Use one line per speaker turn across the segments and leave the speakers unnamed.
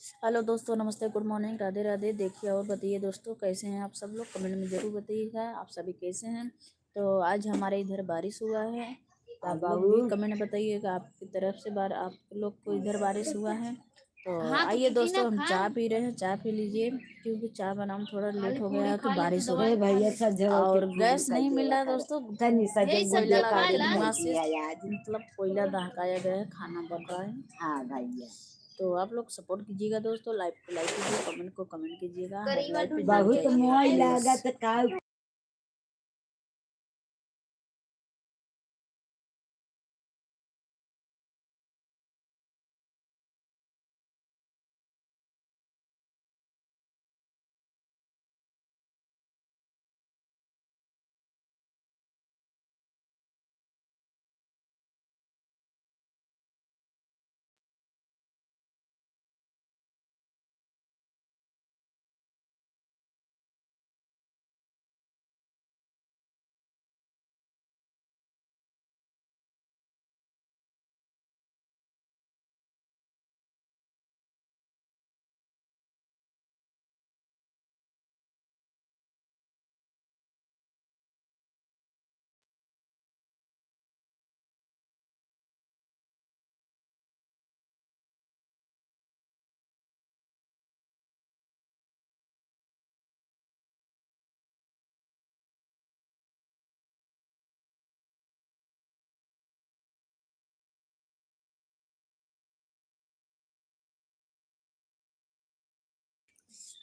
Hello दोस्तों, नमस्ते, good morning, Radhe Radhe. देखिए और बताइए दोस्तों, कैसे हैं आप सब लोग? कमेंट में ज़रूर बताइएगा आप सभी कैसे हैं। तो आज हमारे इधर बारिश हुआ है, तो आप लोग भी कमेंट में बताइएगा आपकी तरफ से आप लोग को इधर बारिश हुआ है। तो आइए दोस्तों, हम चाय पी रहे हैं, चाय पी लीजिए क्योंकि चाय बनाने में थोड़ा लेट हो गया है कि बारिश हो गई
भैया
और गैस नहीं मिल रहा है दोस्तों। कोयला लगा के धुआं से मतलब कोयला दहकाया गया है, खाना बन रहा है।
हाँ भैया,
तो आप लोग सपोर्ट कीजिएगा दोस्तों, लाइक को लाइक कीजिए, कमेंट को कमेंट कीजिएगा, हेडलाइट पे जरूर
बहुत
जाइएगा
मोय
प्लीज।
लागत का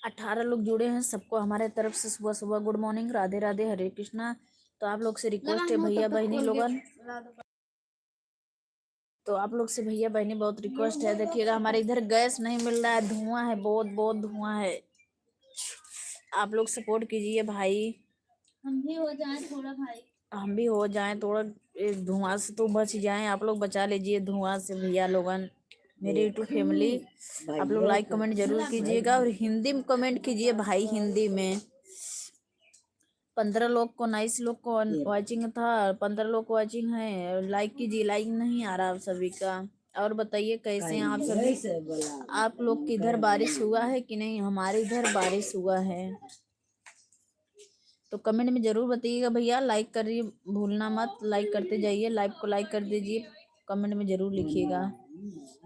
18 लोग जुड़े हैं, सबको हमारे तरफ से सुबह सुबह गुड मॉर्निंग, राधे राधे, हरे कृष्णा। तो आप लोग से रिक्वेस्ट है भैया बहनी लोगन, तो आप लोग से भैया बहनी बहुत रिक्वेस्ट है, देखिएगा हमारे इधर गैस नहीं मिल रहा है, धुआं है, बहुत बहुत धुआं है। आप लोग सपोर्ट कीजिए भाई, हम भी हो जाएं थोड़ा, इस धुआं से तो बच जाएं। आप लोग बचा लीजिए धुआं से भैया लोगन, मेरी यूट्यूब फैमिली। आप लोग
भैया
लाइक कमेंट जरूर कीजिएगा और हिंदी में कमेंट कीजिए भाई, हिंदी में। 15 लोग को 19 लोग को वॉचिंग था, 15 लोग वॉचिंग है, लाइक कीजिए, लाइक नहीं आ रहा आप सभी का। और बताइए कैसे हैं आप सभी? आप लोग के इधर बारिश हुआ है कि नहीं? हमारे इधर बारिश हुआ है, तो कमेंट में जरूर बताइएगा भैया, लाइक करिए, भूलना मत, लाइक करते जाइए, लाइव को लाइक कर दीजिए, कमेंट में जरूर लिखिएगा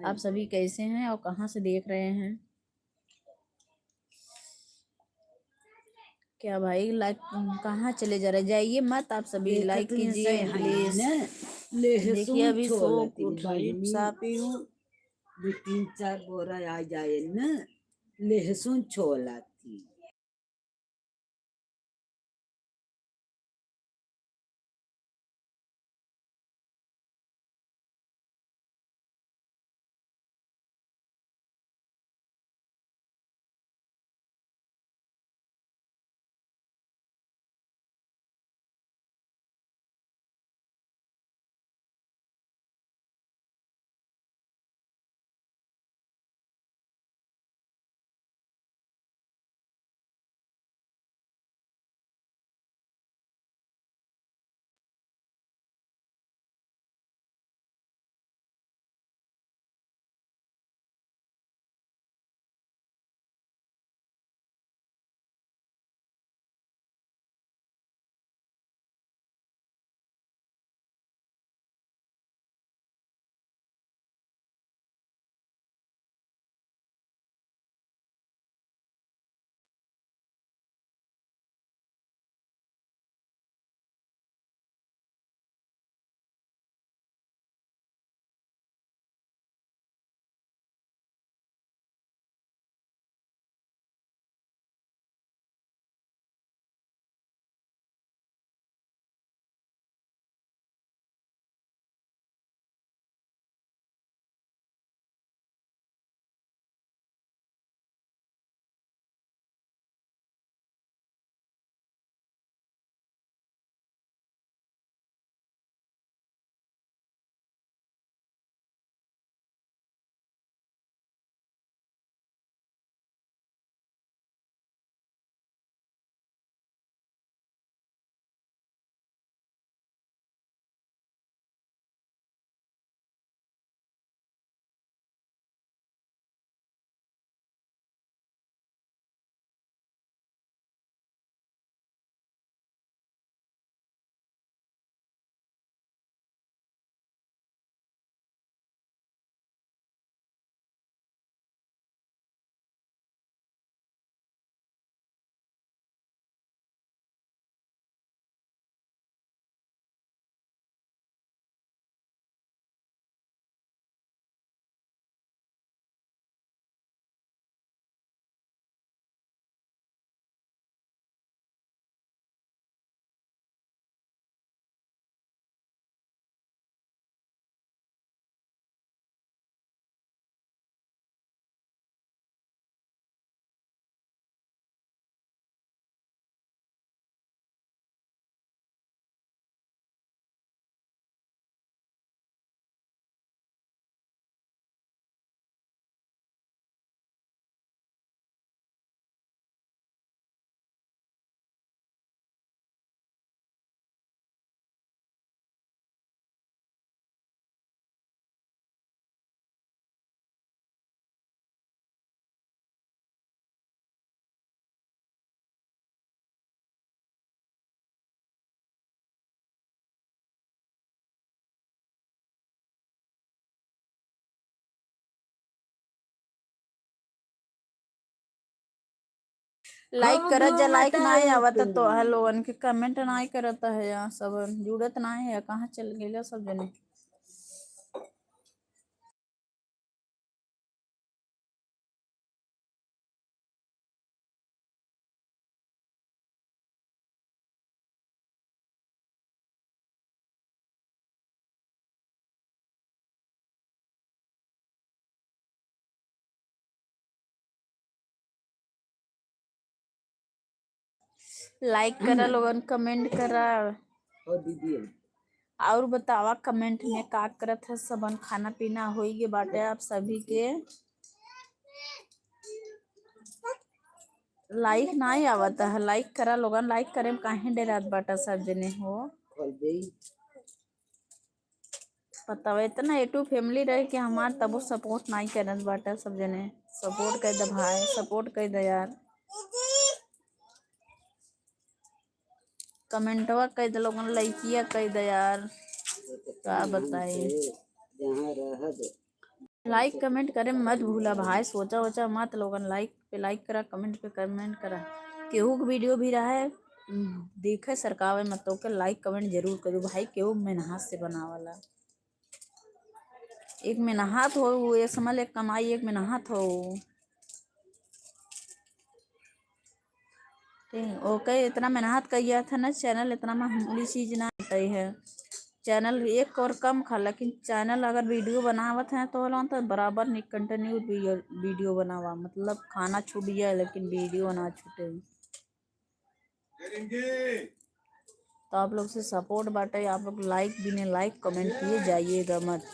आप सभी कैसे हैं और कहाँ से देख रहे हैं। क्या भाई लाइक कहाँ चले जा रहे? जाइए मत, आप सभी लाइक कीजिए प्लीज। देखिए
लहसुन
अभी सो
छोलती
उठी
बहिनी
सा पी हूँ।
2-3-4 बोरा आ जाए न, लहसुन छोलती।
लाइक
खूब
करत जा, लाइक
घूमता
नहीं
है
आवत
तुम।
तो लोगन के कमेंट नहीं करत है यहाँ सब जुड़त नहीं है, कहाँ चल गए सब जने। लाइक करा लोगन, कमेंट करा
ओ दीदी
और बतावा कमेंट में का करत है सबन। खाना पीना होई गए बाटे आप सभी के। लाइक नहीं आवत है, लाइक करा लोगन, लाइक करे में काहे डरात बाटा सब जने हो।
खोल दे।
बतावा इतना एटू फैमिली रहे कि हमार तबो सपोर्ट नहीं करत बाटा सब जने। सपोर्ट कर दे भाई, सपोर्ट कर दे यार। कमेंटवा कर दे लोगन, लाइकिया कर दे यार, क्या बताए।
जहाँ रह दे।
लाइक कमेंट करे मत भूला भाई, सोचा वोचा मत लोगन। लाइक पे लाइक करा, कमेंट पे कमेंट करा। केहू के वीडियो भी रहा है देखे सरकावे मत तो के लाइक कमेंट जरूर करो भाई। केहू मेहनत से बनावाला, एक मेहनत हो, एक समझ एक कमाई, एक मेहनत हो। ठीक ओके, इतना मेहनत किया था ना, चैनल इतना मामूली चीज ना होती है। चैनल एक और कम खा, लेकिन चैनल अगर वीडियो बनावत है तो बोला तो बराबर नहीं कंटिन्यू वीडियो बनावा। मतलब खाना छूट जाए लेकिन वीडियो ना छूटे। तो आप लोग से सपोर्ट बाटे, आप लोग लाइक भी नहीं, लाइक कमेंट किए जाइएगा मत।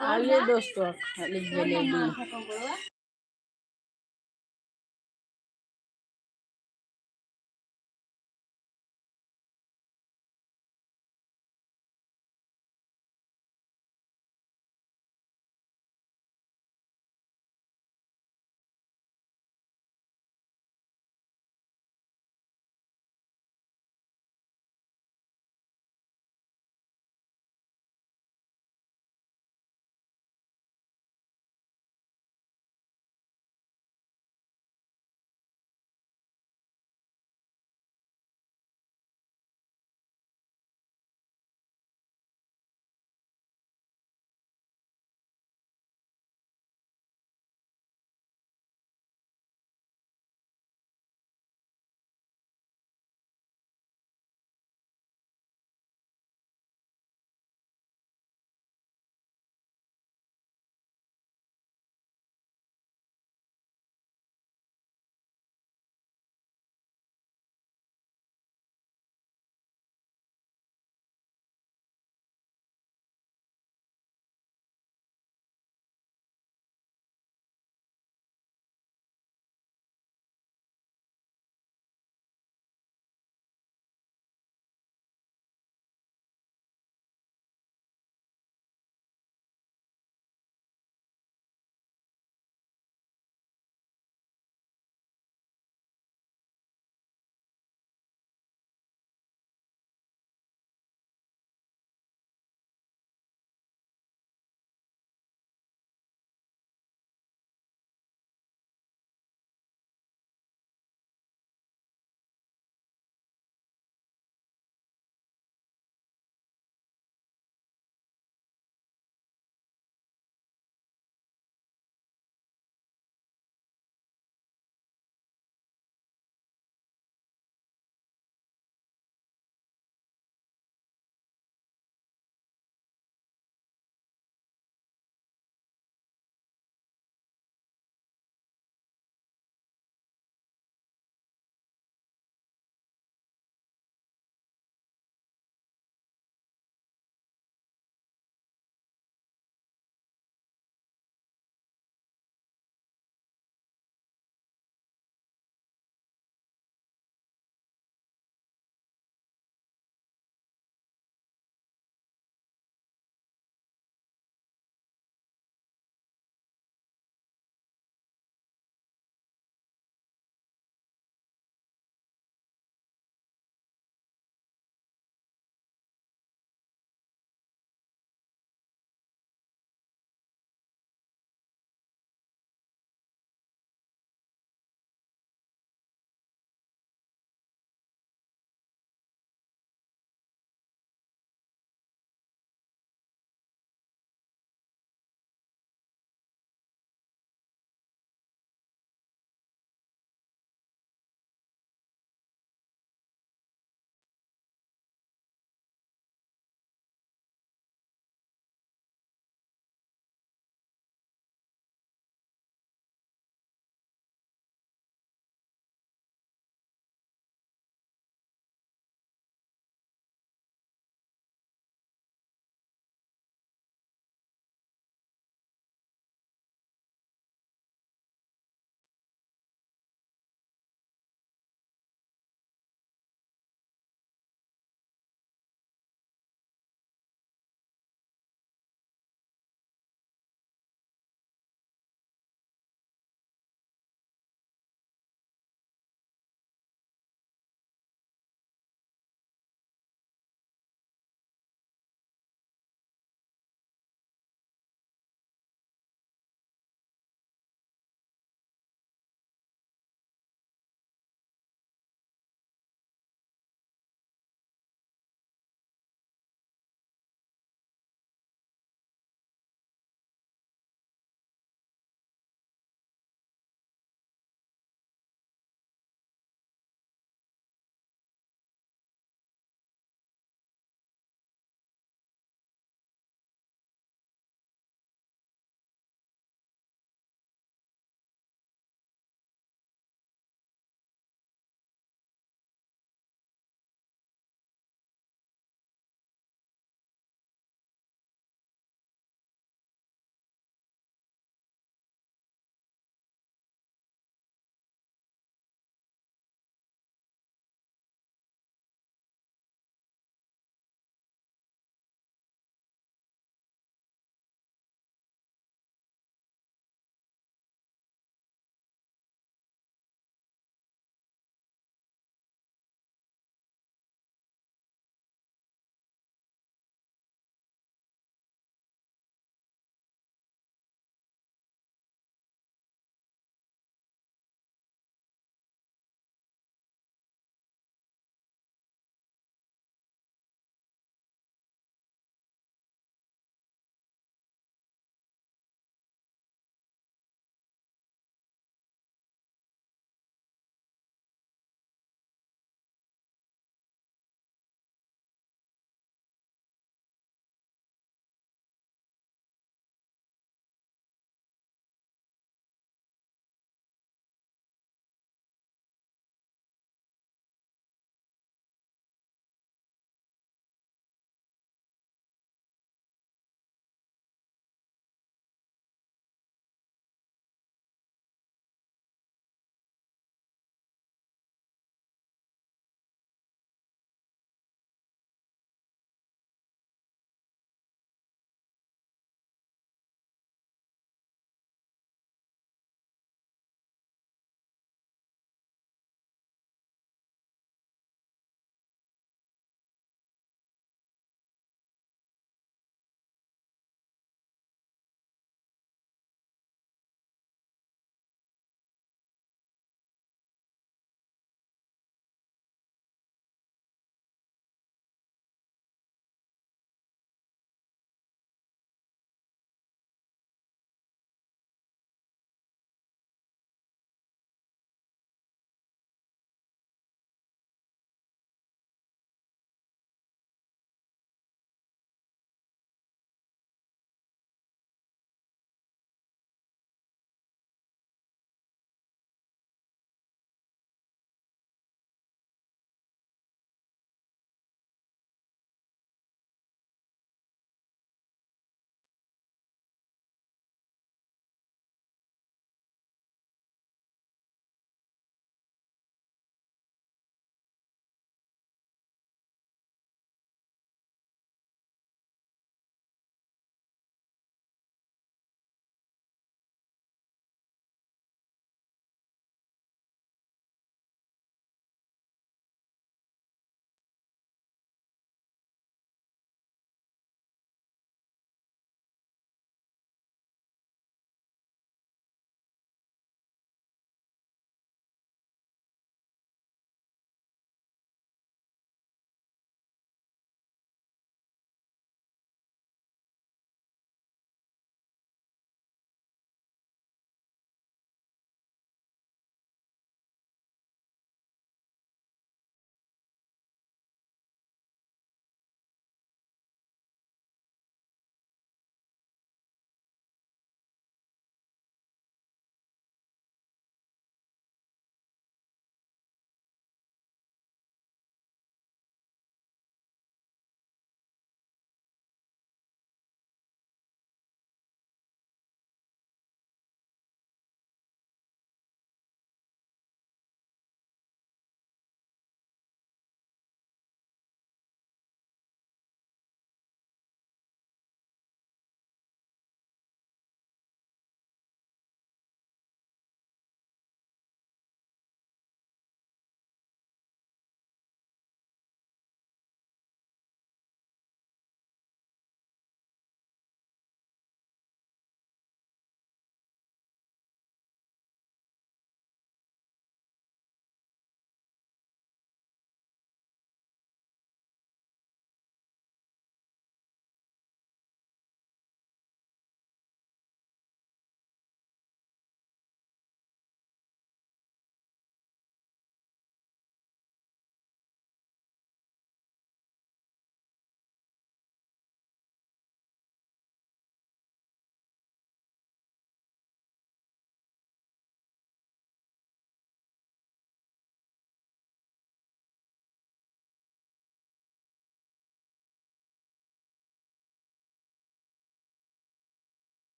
आइए दोस्तों, खाली जलेबी